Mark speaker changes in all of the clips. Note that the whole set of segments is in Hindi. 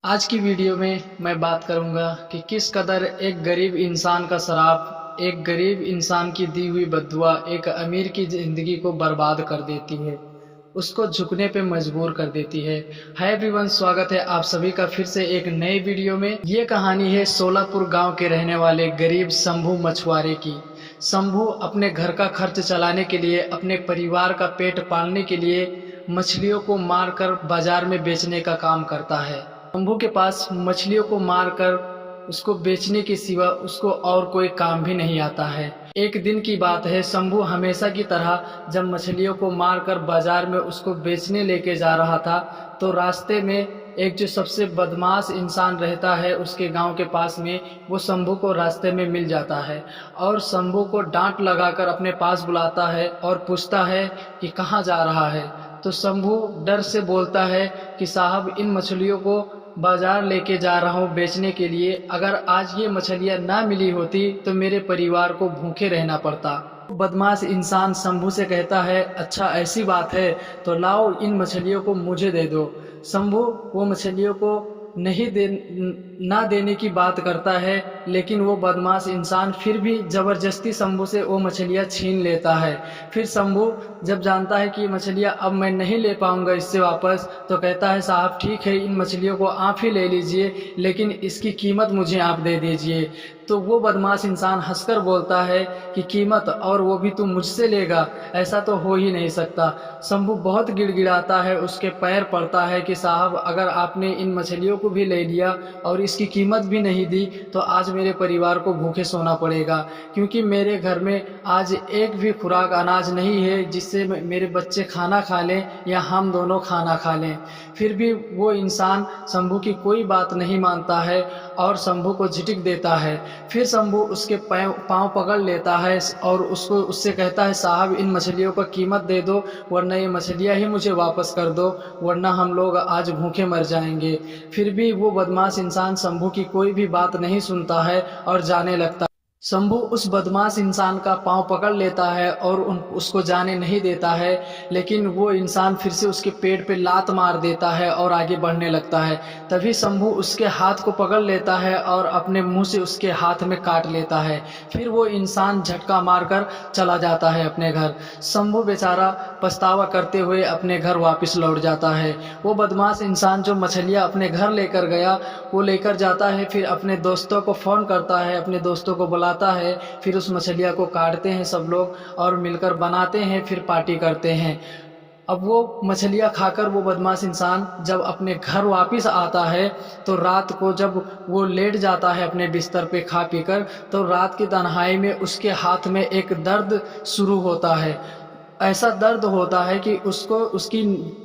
Speaker 1: आज की वीडियो में मैं बात करूंगा कि किस कदर एक गरीब इंसान का श्राप, एक गरीब इंसान की दी हुई बद्दुआ एक अमीर की ज़िंदगी को बर्बाद कर देती है, उसको झुकने पे मजबूर कर देती है। हाय एवरीवन, स्वागत है आप सभी का फिर से एक नए वीडियो में। ये कहानी है सोलापुर गांव के रहने वाले गरीब शंभू मछुआरे की। शंभू अपने घर का खर्च चलाने के लिए, अपने परिवार का पेट पालने के लिए मछलियों को मारकर बाजार में बेचने का काम करता है। शंभू के पास मछलियों को मारकर उसको बेचने के सिवा उसको और कोई काम भी नहीं आता है। एक दिन की बात है, शंभू हमेशा की तरह जब मछलियों को मारकर बाजार में उसको बेचने लेके जा रहा था, तो रास्ते में एक जो सबसे बदमाश इंसान रहता है उसके गांव के पास में, वो शंभू को रास्ते में मिल जाता है और शंभू को डांट लगाकर अपने पास बुलाता है और पूछता है कि कहाँ जा रहा है। तो शंभू डर से बोलता है कि साहब, इन मछलियों को बाजार लेके जा रहा हूँ बेचने के लिए। अगर आज ये मछलियाँ ना मिली होती तो मेरे परिवार को भूखे रहना पड़ता। बदमाश इंसान शंभू से कहता है, अच्छा ऐसी बात है तो लाओ इन मछलियों को मुझे दे दो। शंभू वो मछलियों को नहीं दे ना देने की बात करता है, लेकिन वो बदमाश इंसान फिर भी ज़बरदस्ती शंभू से वो मछलियाँ छीन लेता है। फिर शंभू जब जानता है कि ये मछलियाँ अब मैं नहीं ले पाऊँगा इससे वापस, तो कहता है साहब ठीक है, इन मछलियों को आप ही ले लीजिए, लेकिन इसकी कीमत मुझे आप दे दीजिए। तो वो बदमाश इंसान हंसकर बोलता है कि कीमत, और वो भी तुम मुझसे लेगा? ऐसा तो हो ही नहीं सकता। शंभू बहुत गिड़गिड़ाता है, उसके पैर पड़ता है कि साहब, अगर आपने इन मछलियों को भी ले लिया और इसकी कीमत भी नहीं दी तो आज मेरे परिवार को भूखे सोना पड़ेगा, क्योंकि मेरे घर में आज एक भी खुराक अनाज नहीं है जिससे मेरे बच्चे खाना खा लें या हम दोनों खाना खा लें। फिर भी वो इंसान शंभू की कोई बात नहीं मानता है और शंभू को झिटक देता है। फिर शंभू उसके पाँव पकड़ लेता है और उससे कहता है, साहब इन मछलियों का कीमत दे दो, वरना ये मछलियाँ ही मुझे वापस कर दो, वरना हम लोग आज भूखे मर जाएंगे। फिर भी वो बदमाश इंसान शंभू की कोई भी बात नहीं सुनता है और जाने लगता है। शंभू उस बदमाश इंसान का पाँव पकड़ लेता है और उसको जाने नहीं देता है, लेकिन वो इंसान फिर से उसके पेट पे लात मार देता है और आगे बढ़ने लगता है। तभी शंभू उसके हाथ को पकड़ लेता है और अपने मुंह से उसके हाथ में काट लेता है। फिर वो इंसान झटका मारकर चला जाता है अपने घर। शंभू बेचारा पछतावा करते हुए अपने घर वापस लौट जाता है। वो बदमाश इंसान जो मछलियाँ अपने घर लेकर गया, वो लेकर जाता है, फिर अपने दोस्तों को फ़ोन करता है, अपने दोस्तों को बुलाता है, फिर उस मछलियाँ को काटते हैं सब लोग और मिलकर बनाते हैं, फिर पार्टी करते हैं। अब वो मछलियाँ खाकर वो बदमाश इंसान जब अपने घर वापस आता है, तो रात को जब वो लेट जाता है अपने बिस्तर पे खा पीकर, तो रात की तन्हाई में उसके हाथ में एक दर्द शुरू होता है। ऐसा दर्द होता है कि उसको उसकी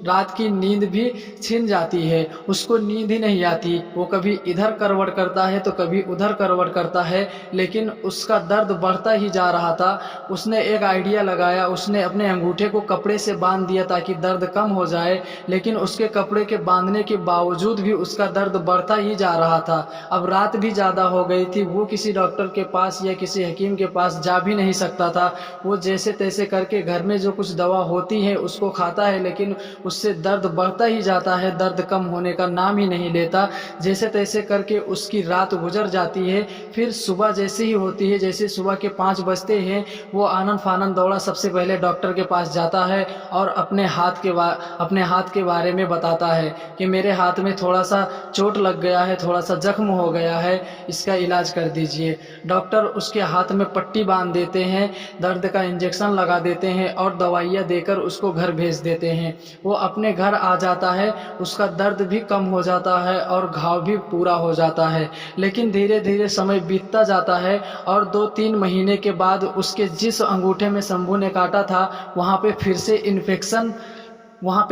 Speaker 1: रात की नींद भी छिन जाती है, उसको नींद ही नहीं आती। वो कभी इधर करवट करता है तो कभी उधर करवट करता है, लेकिन उसका दर्द बढ़ता ही जा रहा था। उसने एक आइडिया लगाया, उसने अपने अंगूठे को कपड़े से बांध दिया ताकि दर्द कम हो जाए, लेकिन उसके कपड़े के बांधने के बावजूद भी उसका दर्द बढ़ता ही जा रहा था। अब रात भी ज़्यादा हो गई थी, वो किसी डॉक्टर के पास या किसी हकीम के पास जा भी नहीं सकता था। वो जैसे तैसे करके घर में जो कुछ दवा होती है उसको खाता है, लेकिन उससे दर्द बढ़ता ही जाता है, दर्द कम होने का नाम ही नहीं लेता। जैसे तैसे करके उसकी रात गुजर जाती है। फिर सुबह जैसे ही होती है, जैसे सुबह के 5 बजते हैं, वो आनन फानन दौड़ा सबसे पहले डॉक्टर के पास जाता है और अपने हाथ के बारे में बताता है कि मेरे हाथ में थोड़ा सा चोट लग गया है, थोड़ा सा जख्म हो गया है, इसका इलाज कर दीजिए। डॉक्टर उसके हाथ में पट्टी बांध देते हैं, दर्द का इंजेक्शन लगा देते हैं और दवाइयाँ देकर उसको घर भेज देते हैं। वो अपने घर आ जाता है, उसका दर्द भी कम हो जाता है और घाव भी पूरा हो जाता है। लेकिन धीरे धीरे समय बीतता जाता है और 2-3 महीने के बाद उसके जिस अंगूठे में शंभू ने काटा था, वहाँ पे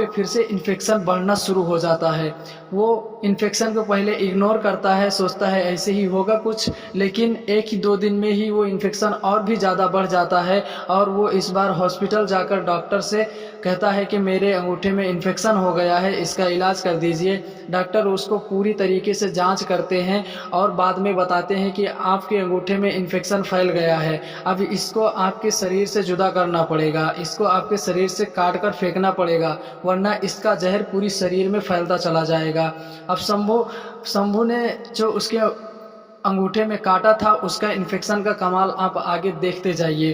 Speaker 1: फिर से इन्फेक्शन बढ़ना शुरू हो जाता है। वो इन्फेक्शन को पहले इग्नोर करता है, सोचता है ऐसे ही होगा कुछ, लेकिन 1 ही 2 दिन में ही वो इन्फेक्शन और भी ज़्यादा बढ़ जाता है और वो इस बार हॉस्पिटल जाकर डॉक्टर से कहता है कि मेरे अंगूठे में इन्फेक्शन हो गया है, इसका इलाज कर दीजिए। डॉक्टर उसको पूरी तरीके से जांच करते हैं और बाद में बताते हैं कि आपके अंगूठे में इन्फेक्शन फैल गया है, अब इसको आपके शरीर से जुदा करना पड़ेगा, इसको आपके शरीर से काट कर फेंकना पड़ेगा, वरना इसका जहर पूरी शरीर में फैलता चला जाएगा। अब शंभू ने जो उसके अंगूठे में काटा था उसका इन्फेक्शन का कमाल आप आगे देखते जाइए।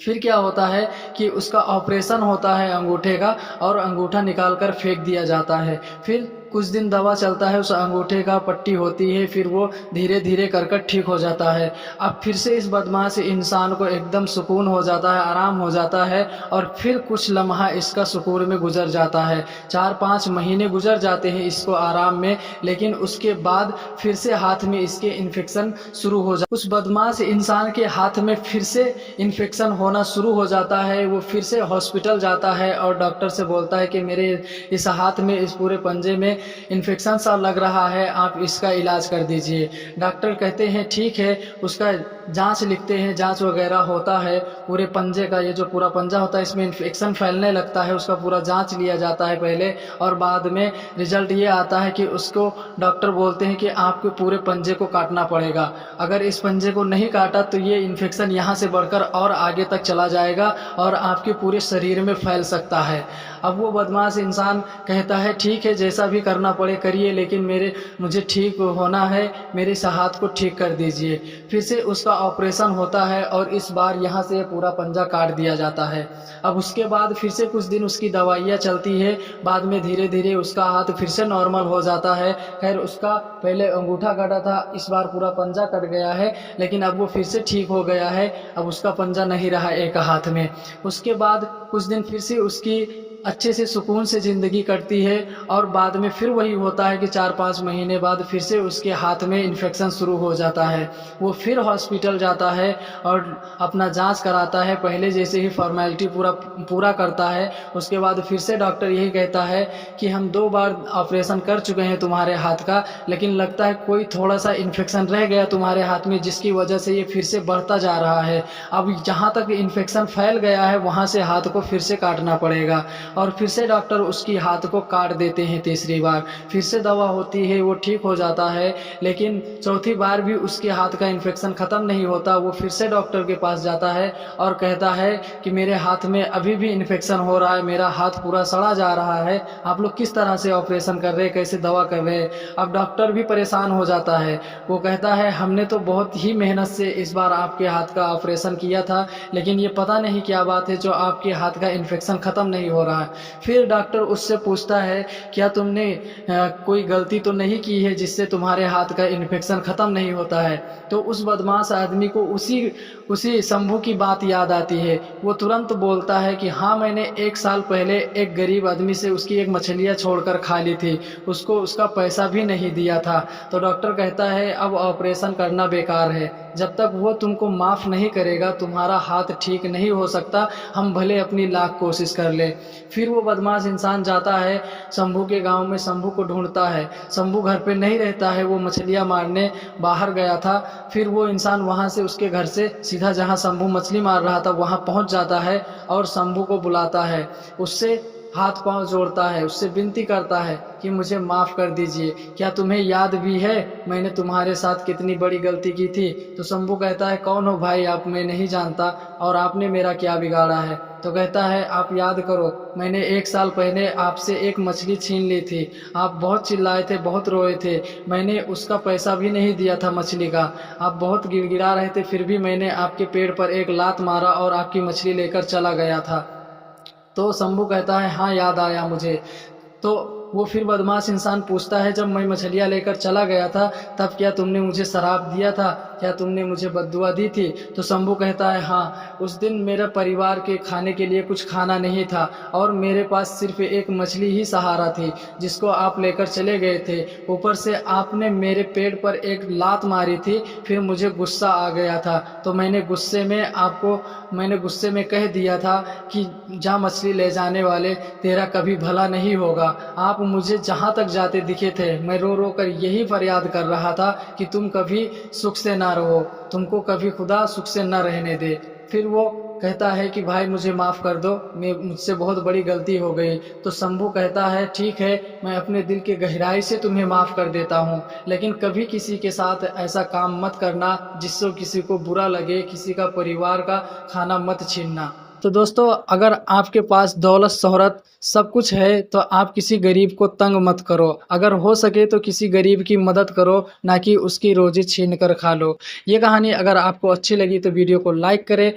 Speaker 1: फिर क्या होता है कि उसका ऑपरेशन होता है अंगूठे का, और अंगूठा निकाल कर फेंक दिया जाता है। फिर कुछ दिन दवा चलता है, उस अंगूठे का पट्टी होती है, फिर वो धीरे धीरे कर ठीक हो जाता है। अब फिर से इस बदमाश इंसान को एकदम सुकून हो जाता है, आराम हो जाता है, और फिर कुछ लम्हा इसका सुकून में गुजर जाता है। 4-5 महीने गुजर जाते हैं इसको आराम में, लेकिन उसके बाद फिर से हाथ में इसके इन्फेक्शन शुरू हो जाता है। उस बदमाश इंसान के हाथ में फिर से इन्फेक्शन होना शुरू हो जाता है। वो फिर से हॉस्पिटल जाता है और डॉक्टर से बोलता है कि मेरे इस हाथ में, इस पूरे पंजे में इन्फेक्शन सा लग रहा है, आप इसका इलाज कर दीजिए। डॉक्टर कहते हैं ठीक है, उसका जांच लिखते हैं, जांच वगैरह होता है। पूरे पंजे का, ये जो पूरा पंजा होता है इसमें इन्फेक्शन फैलने लगता है, उसका पूरा जांच लिया जाता है पहले, और बाद में रिजल्ट ये आता है कि उसको डॉक्टर बोलते हैं कि आपके पूरे पंजे को काटना पड़ेगा। अगर इस पंजे को नहीं काटा तो ये इन्फेक्शन यहाँ से बढ़कर और आगे तक चला जाएगा और आपके पूरे शरीर में फैल सकता है। अब वो बदमाश इंसान कहता है ठीक है, जैसा भी करना पड़े करिए, लेकिन मुझे ठीक होना है, मेरे इस हाथ को ठीक कर दीजिए। फिर से उसका ऑपरेशन होता है और इस बार यहाँ से पूरा पंजा काट दिया जाता है। अब उसके बाद फिर से कुछ दिन उसकी दवाइयाँ चलती है, बाद में धीरे धीरे उसका हाथ फिर से नॉर्मल हो जाता है। खैर, उसका पहले अंगूठा काटा था, इस बार पूरा पंजा कट गया है, लेकिन अब वो फिर से ठीक हो गया है। अब उसका पंजा नहीं रहा एक हाथ में। उसके बाद कुछ दिन फिर से उसकी अच्छे से सुकून से ज़िंदगी कटती है, और बाद में फिर वही होता है कि 4-5 महीने बाद फिर से उसके हाथ में इन्फेक्शन शुरू हो जाता है। वो फिर हॉस्पिटल जाता है और अपना जांच कराता है, पहले जैसे ही फॉर्मेलिटी पूरा करता है। उसके बाद फिर से डॉक्टर यही कहता है कि हम 2 बार ऑपरेशन कर चुके हैं तुम्हारे हाथ का, लेकिन लगता है कोई थोड़ा सा इन्फेक्शन रह गया तुम्हारे हाथ में, जिसकी वजह से ये फिर से बढ़ता जा रहा है। अब जहाँ तक इन्फेक्शन फैल गया है वहाँ से हाथ को फिर से काटना पड़ेगा। और फिर से डॉक्टर उसकी हाथ को काट देते हैं तीसरी बार। फिर से दवा होती है, वो ठीक हो जाता है, लेकिन चौथी बार भी उसके हाथ का इन्फेक्शन ख़त्म नहीं होता। वो फिर से डॉक्टर के पास जाता है और कहता है कि मेरे हाथ में अभी भी इन्फेक्शन हो रहा है, मेरा हाथ पूरा सड़ा जा रहा है, आप लोग किस तरह से ऑपरेशन कर रहे हैं, कैसे दवा कर रहे हैं। अब डॉक्टर भी परेशान हो जाता है। वो कहता है हमने तो बहुत ही मेहनत से इस बार आपके हाथ का ऑपरेशन किया था, लेकिन ये पता नहीं क्या बात है जो आपके हाथ का इन्फेक्शन ख़त्म नहीं हो रहा। फिर डॉक्टर उससे पूछता है क्या तुमने कोई गलती तो नहीं की है जिससे तुम्हारे हाथ का इन्फेक्शन ख़त्म नहीं होता है। तो उस बदमाश आदमी को उसी शंभू की बात याद आती है। वो तुरंत बोलता है कि हाँ, मैंने 1 साल पहले एक गरीब आदमी से उसकी एक मछलियाँ छोड़कर खा ली थी, उसको उसका पैसा भी नहीं दिया था। तो डॉक्टर कहता है अब ऑपरेशन करना बेकार है, जब तक वो तुमको माफ़ नहीं करेगा तुम्हारा हाथ ठीक नहीं हो सकता, हम भले अपनी लाख कोशिश कर ले। फिर वो बदमाश इंसान जाता है शंभू के गांव में, शंभू को ढूंढता है। शंभू घर पे नहीं रहता है, वो मछलियाँ मारने बाहर गया था। फिर वो इंसान वहाँ से, उसके घर से सीधा जहाँ शंभू मछली मार रहा था वहाँ पहुँच जाता है और शंभू को बुलाता है, उससे हाथ पांव जोड़ता है, उससे विनती करता है कि मुझे माफ़ कर दीजिए, क्या तुम्हें याद भी है मैंने तुम्हारे साथ कितनी बड़ी गलती की थी। तो शंभू कहता है कौन हो भाई आप, मैं नहीं जानता, और आपने मेरा क्या बिगाड़ा है। तो कहता है आप याद करो, मैंने 1 साल पहले आपसे एक मछली छीन ली थी, आप बहुत चिल्लाए थे, बहुत रोए थे, मैंने उसका पैसा भी नहीं दिया था मछली का, आप बहुत गिड़गिड़ा रहे थे, फिर भी मैंने आपके पेड़ पर एक लात मारा और आपकी मछली लेकर चला गया था। तो शंभू कहता है हाँ याद आया मुझे। तो वो फिर बदमाश इंसान पूछता है जब मैं मछलियाँ लेकर चला गया था तब क्या तुमने मुझे शराब दिया था, क्या तुमने मुझे बद्दुआ दी थी। तो शंभू कहता है हाँ, उस दिन मेरे परिवार के खाने के लिए कुछ खाना नहीं था और मेरे पास सिर्फ एक मछली ही सहारा थी जिसको आप लेकर चले गए थे, ऊपर से आपने मेरे पेड़ पर एक लात मारी थी, फिर मुझे गुस्सा आ गया था तो मैंने गुस्से में कह दिया था कि जा मछली ले जाने वाले, तेरा कभी भला नहीं होगा। आप मुझे जहाँ तक जाते दिखे थे मैं रो रो कर यही फरियाद कर रहा था कि तुम कभी सुख से ना रहो, तुमको कभी खुदा सुख से न रहने दे। फिर वो कहता है कि भाई मुझे माफ़ कर दो, मुझसे बहुत बड़ी गलती हो गई। तो शंभू कहता है ठीक है, मैं अपने दिल के गहराई से तुम्हें माफ़ कर देता हूँ, लेकिन कभी किसी के साथ ऐसा काम मत करना जिससे किसी को बुरा लगे, किसी का परिवार का खाना मत छीनना। तो दोस्तों अगर आपके पास दौलत शोहरत सब कुछ है तो आप किसी गरीब को तंग मत करो। अगर हो सके तो किसी गरीब की मदद करो, ना कि उसकी रोज़ी छीन कर खा लो। ये कहानी अगर आपको अच्छी लगी तो वीडियो को लाइक करें।